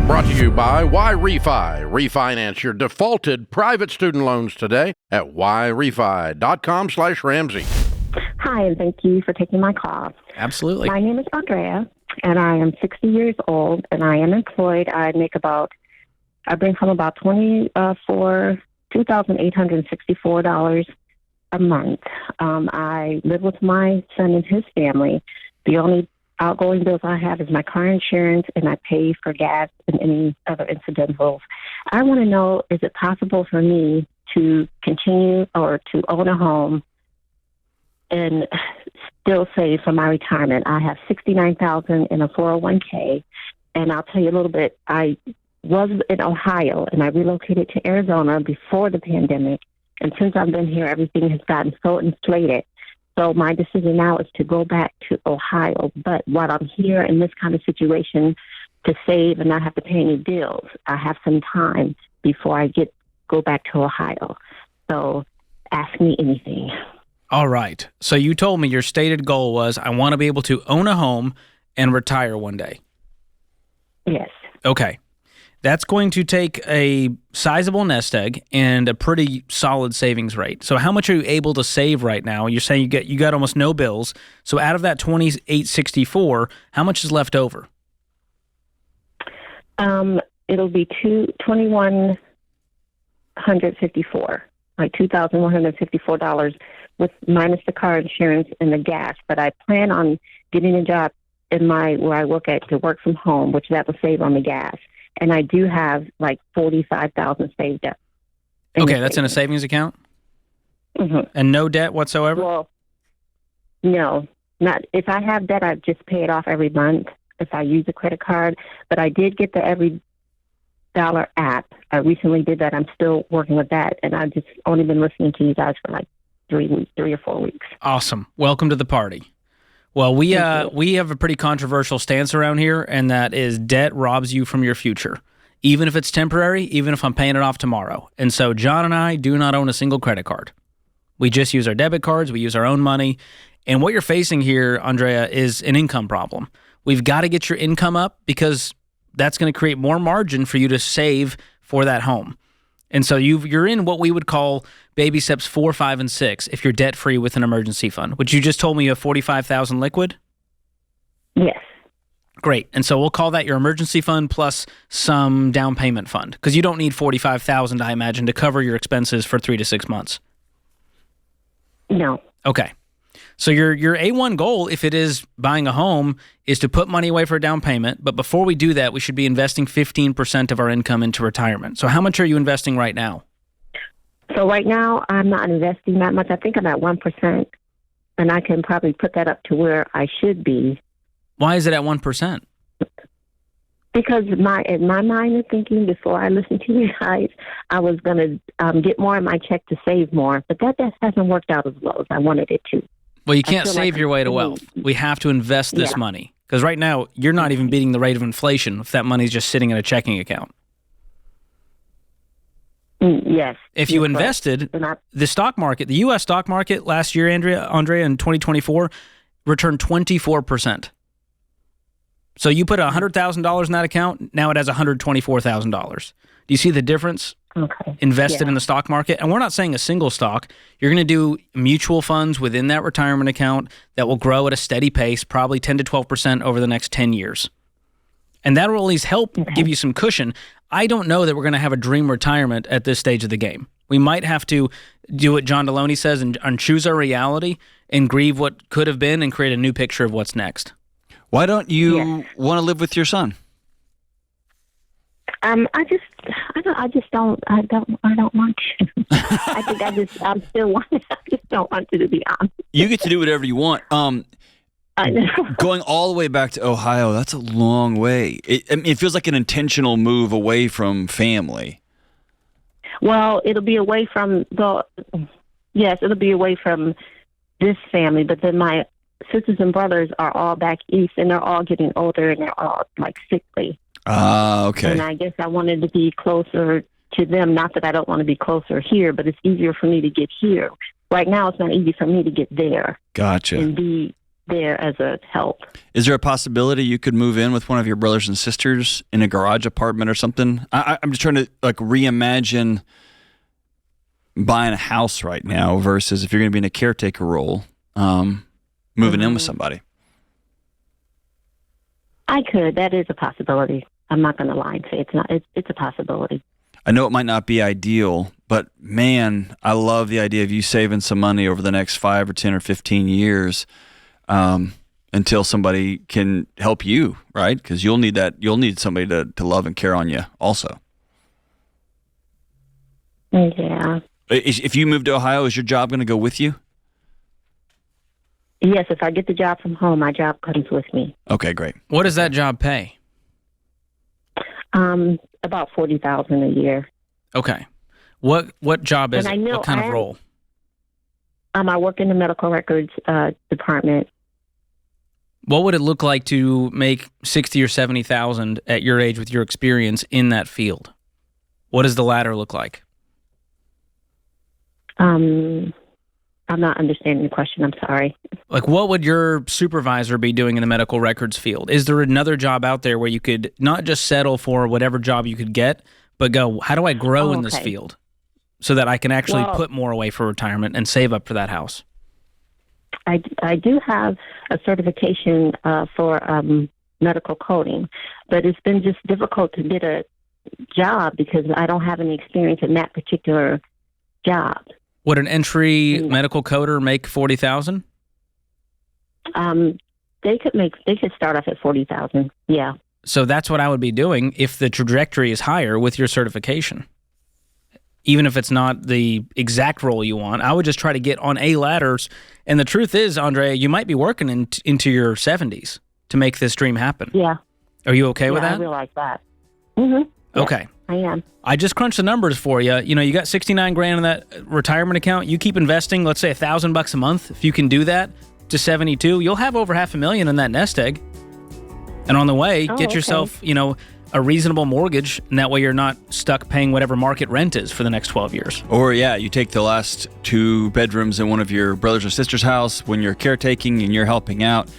Brought to you by Refi. Refinance your defaulted private student loans today at yrefi.com/Ramsey. Hi, and thank you for taking my call. Absolutely. My name is Andrea, and I am 60 years old, and I am employed. I bring home about $2,864 a month. I live with my son and his family. The only outgoing bills I have is my car insurance, and I pay for gas and any other incidentals. I want to know, is it possible for me to continue or to own a home and still save for my retirement? I have $69,000 in a 401k, and I'll tell you a little bit. I was in Ohio, and I relocated to Arizona before the pandemic, and since I've been here, everything has gotten so inflated. So my decision now is to go back to Ohio. But while I'm here in this kind of situation to save and not have to pay any bills, I have some time before I go back to Ohio. So ask me anything. All right. So you told me your stated goal was, I want to be able to own a home and retire one day. Yes. Okay. That's going to take a sizable nest egg and a pretty solid savings rate. So how much are you able to save right now? You're saying you got almost no bills. So out of that $2,864, how much is left over? It'll be $2,154, like $2,154 with minus the car insurance and the gas. But I plan on getting a job where I work at to work from home, which that will save on the gas. And I do have like $45,000 saved up. Okay, that's in a savings account? Mm-hmm. And no debt whatsoever? Well, no. Not if I have debt, I just pay it off every month if I use a credit card. But I did get the Every Dollar app. I recently did that. I'm still working with that. And I've just only been listening to you guys for like 3 or 4 weeks. Awesome. Welcome to the party. Well, we have a pretty controversial stance around here, and that is debt robs you from your future, even if it's temporary, even if I'm paying it off tomorrow. And so John and I do not own a single credit card. We just use our debit cards. We use our own money. And what you're facing here, Andrea, is an income problem. We've got to get your income up because that's going to create more margin for you to save for that home. And so you're in what we would call baby steps 4, 5, and 6 if you're debt-free with an emergency fund, which you just told me you have $45,000 liquid? Yes. Great. And so we'll call that your emergency fund plus some down payment fund, because you don't need $45,000, I imagine, to cover your expenses for 3 to 6 months. No. Okay. So your A1 goal, if it is buying a home, is to put money away for a down payment. But before we do that, we should be investing 15% of our income into retirement. So how much are you investing right now? So right now, I'm not investing that much. I think I'm at 1%, and I can probably put that up to where I should be. Why is it at 1%? Because in my mind of thinking, before I listened to you guys, I was going to get more in my check to save more. But that hasn't worked out as well as I wanted it to. Well, you can't save your way to wealth. We have to invest this money. Because right now, you're not even beating the rate of inflation if that money's just sitting in a checking account. Yes. If you invested, the stock market, the U.S. stock market last year, Andrea, in 2024, returned 24%. So you put $100,000 in that account, now it has $124,000. Do you see the difference? Okay. Invested in the stock market. And we're not saying a single stock. You're going to do mutual funds within that retirement account that will grow at a steady pace, probably 10 to 12% over the next 10 years. And that will at least help give you some cushion. I don't know that we're going to have a dream retirement at this stage of the game. We might have to do what John Deloney says and choose our reality and grieve what could have been and create a new picture of what's next. Why don't you want to live with your son? I don't want to. I just don't want to be honest. You get to do whatever you want. I know. Going all the way back to Ohio, that's a long way. It feels like an intentional move away from family. Well, it'll be away from it'll be away from this family, but then my sisters and brothers are all back east, and they're all getting older, and they're all like sickly. Ah, okay. And I guess I wanted to be closer to them. Not that I don't want to be closer here, but it's easier for me to get here. Right now, it's not easy for me to get there. Gotcha. And be there as a help. Is there a possibility you could move in with one of your brothers and sisters in a garage apartment or something? I'm just trying to like reimagine buying a house right now versus if you're going to be in a caretaker role, moving in with somebody. I could. That is a possibility. I'm not going to lie and say it's not. It's a possibility. I know it might not be ideal, but man, I love the idea of you saving some money over the next 5 or 10 or 15 years until somebody can help you, right? Because you'll need that. You'll need somebody to love and care on you also. Yeah. If you move to Ohio, is your job going to go with you? Yes, if I get the job from home, my job comes with me. Okay, great. What does that job pay? About $40,000 a year. Okay. What job is it? What kind of role? I work in the medical records department. What would it look like to make $60,000 or $70,000 at your age with your experience in that field? What does the ladder look like? I'm not understanding the question. I'm sorry. Like, what would your supervisor be doing in the medical records field? Is there another job out there where you could not just settle for whatever job you could get, but go, how do I grow in this field so that I can actually put more away for retirement and save up for that house? I do have a certification for medical coding, but it's been just difficult to get a job because I don't have any experience in that particular job. Would an entry medical coder make $40,000? They could start off at $40,000. Yeah. So that's what I would be doing if the trajectory is higher with your certification. Even if it's not the exact role you want, I would just try to get on a ladders. And the truth is, Andrea, you might be working into your 70s to make this dream happen. Yeah. Are you okay with that? I realize that. Mm-hmm. Okay. I am. I just crunched the numbers for you. You know, you got $69,000 in that retirement account. You keep investing, let's say $1,000 a month. If you can do that to 72, you'll have over $500,000 in that nest egg. And on the way, get yourself, a reasonable mortgage, and that way you're not stuck paying whatever market rent is for the next 12 years. Or you take the last 2 bedrooms in one of your brothers or sisters' house when you're caretaking and you're helping out,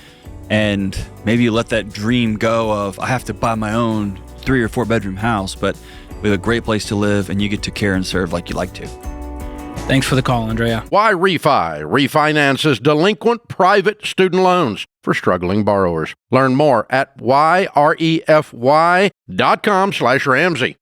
and maybe you let that dream go of, I have to buy my own 3 or 4 bedroom house, but we have a great place to live and you get to care and serve like you like to. Thanks for the call, Andrea. Why Refi refinances delinquent private student loans for struggling borrowers. Learn more at yrefy.com/Ramsey.